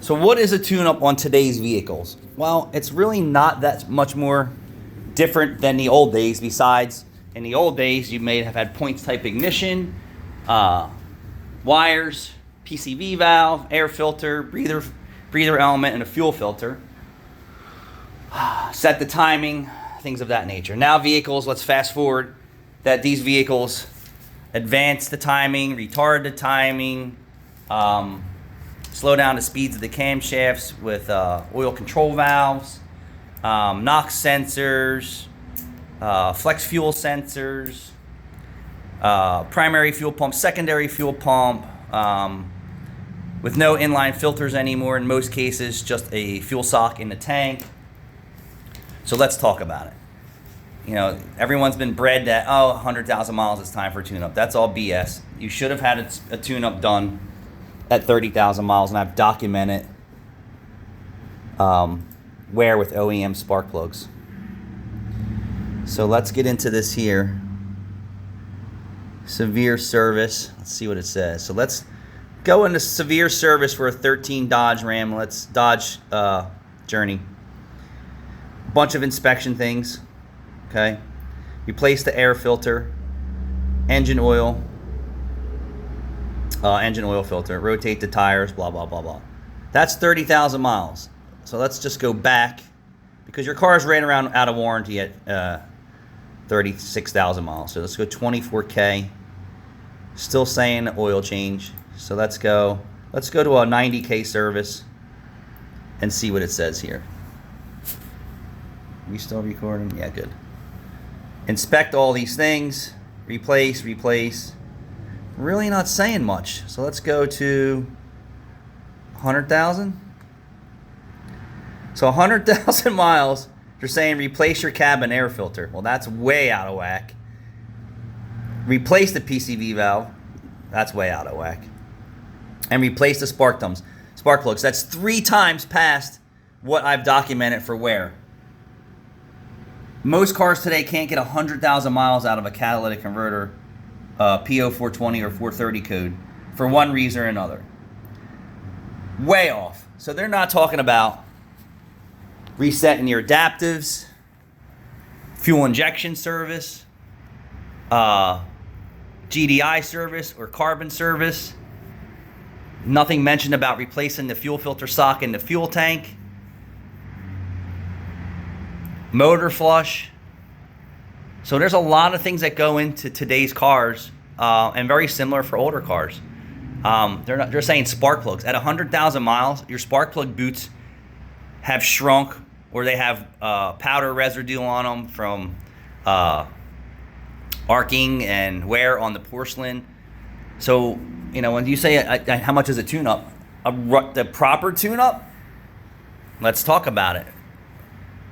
So what is a tune-up on today's vehicles? Well, it's really not that much more different than the old days. Besides, in the old days, you may have had points type ignition, wires, PCV valve, air filter, breather element, and a fuel filter. Set the timing, things of that nature. Now vehicles, let's fast forward that these vehicles advance the timing, retard the timing, slow down the speeds of the camshafts with oil control valves, NOx sensors, flex fuel sensors, primary fuel pump, secondary fuel pump, with no inline filters anymore in most cases, just a fuel sock in the tank. So let's talk about it. You know, everyone's been bred that, 100,000 miles, it's time for a tune-up. That's all BS. You should have had a tune-up done at 30,000 miles, and I've documented wear with OEM spark plugs. So let's get into this here. Severe service. Let's see what it says. So let's go into severe service for a 13 Dodge Ram. Let's Dodge Journey. Bunch of inspection things. Okay. Replace the air filter, engine oil filter, rotate the tires, blah, blah, blah, blah. That's 30,000 miles. So let's just go back, because your car is right around out of warranty at 36,000 miles. So let's go 24K. Still saying oil change. So let's go to a 90K service and see what it says here. We still recording? Yeah, good. Inspect all these things. Replace. Really not saying much. So let's go to 100,000. So 100,000 miles, you're saying replace your cabin air filter. Well, that's way out of whack. Replace the PCV valve. That's way out of whack. And replace the spark plugs. That's 3 times past what I've documented for wear. Most cars today can't get 100,000 miles out of a catalytic converter, P0420 or 430 code, for one reason or another. Way off. So they're not talking about resetting your adaptives, fuel injection service, GDI service or carbon service. Nothing mentioned about replacing the fuel filter sock in the fuel tank. Motor flush. So there's a lot of things that go into today's cars, and very similar for older cars. They're saying spark plugs. At 100,000 miles, your spark plug boots have shrunk, or they have powder residue on them from arcing and wear on the porcelain. So, you know, when you say how much is a tune-up, the proper tune-up, let's talk about it.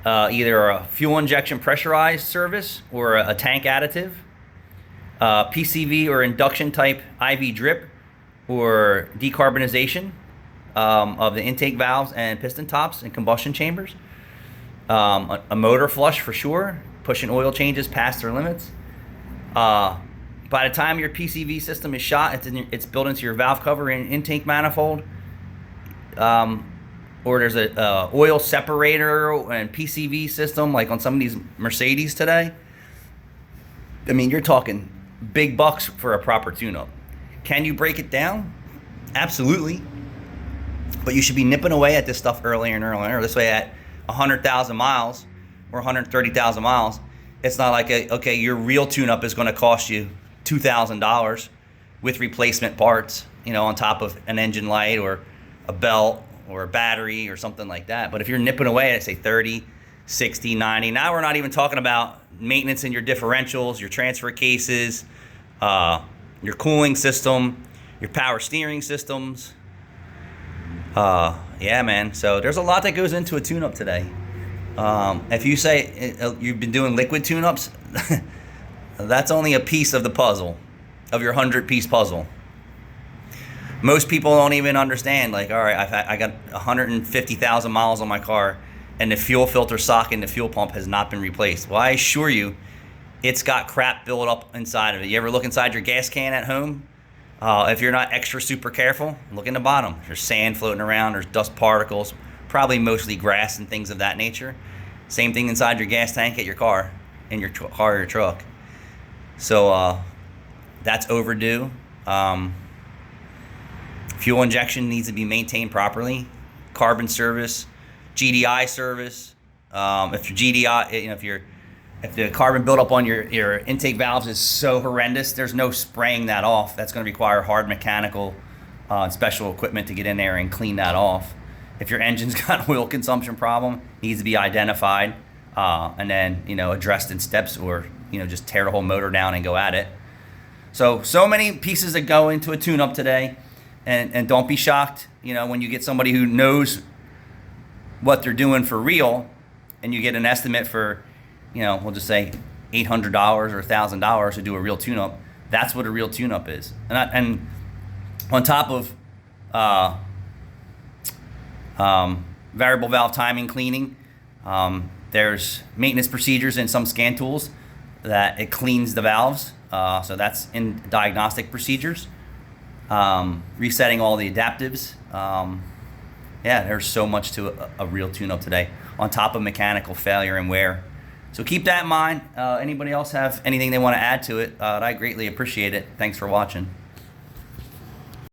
Either a fuel injection pressurized service or a tank additive, PCV or induction type IV drip or decarbonization of the intake valves and piston tops and combustion chambers, a motor flush for sure, pushing oil changes past their limits. By the time your PCV system is shot, it's built into your valve cover and intake manifold. Or there's a oil separator and PCV system like on some of these Mercedes today. I mean, you're talking big bucks for a proper tune-up. Can you break it down? Absolutely. But you should be nipping away at this stuff earlier and earlier. This way at 100,000 miles or 130,000 miles, it's not like, your real tune-up is going to cost you $2,000 with replacement parts, you know, on top of an engine light or a belt or a battery or something like that. But if you're nipping away at, say, 30, 60, 90, now we're not even talking about maintenance in your differentials, your transfer cases, your cooling system, your power steering systems. Yeah, man. So there's a lot that goes into a tune-up today. If you say you've been doing liquid tune-ups, that's only a piece of the puzzle, of your 100-piece puzzle. Most people don't even understand, like, all right, I got 150,000 miles on my car, and the fuel filter sock in the fuel pump has not been replaced. Well, I assure you, it's got crap built up inside of it. You ever look inside your gas can at home? If you're not extra super careful, look in the bottom. There's sand floating around. There's dust particles, probably mostly grass and things of that nature. Same thing inside your gas tank at your car, in your car or your truck. So that's overdue. Fuel injection needs to be maintained properly. Carbon service, GDI service. If your GDI, if the carbon buildup on your intake valves is so horrendous, there's no spraying that off. That's going to require hard mechanical and special equipment to get in there and clean that off. If your engine's got an oil consumption problem, needs to be identified and then addressed in steps, or just tear the whole motor down and go at it. So many pieces that go into a tune-up today, and don't be shocked when you get somebody who knows what they're doing for real, and you get an estimate for we'll just say $800 or $1,000 to do a real tune-up. That's what a real tune-up is. And on top of variable valve timing cleaning, there's maintenance procedures in some scan tools that it cleans the valves. So that's in diagnostic procedures. Resetting all the adaptives. There's so much to a real tune-up today, on top of mechanical failure and wear. So keep that in mind. Anybody else have anything they want to add to it? I greatly appreciate it. Thanks for watching.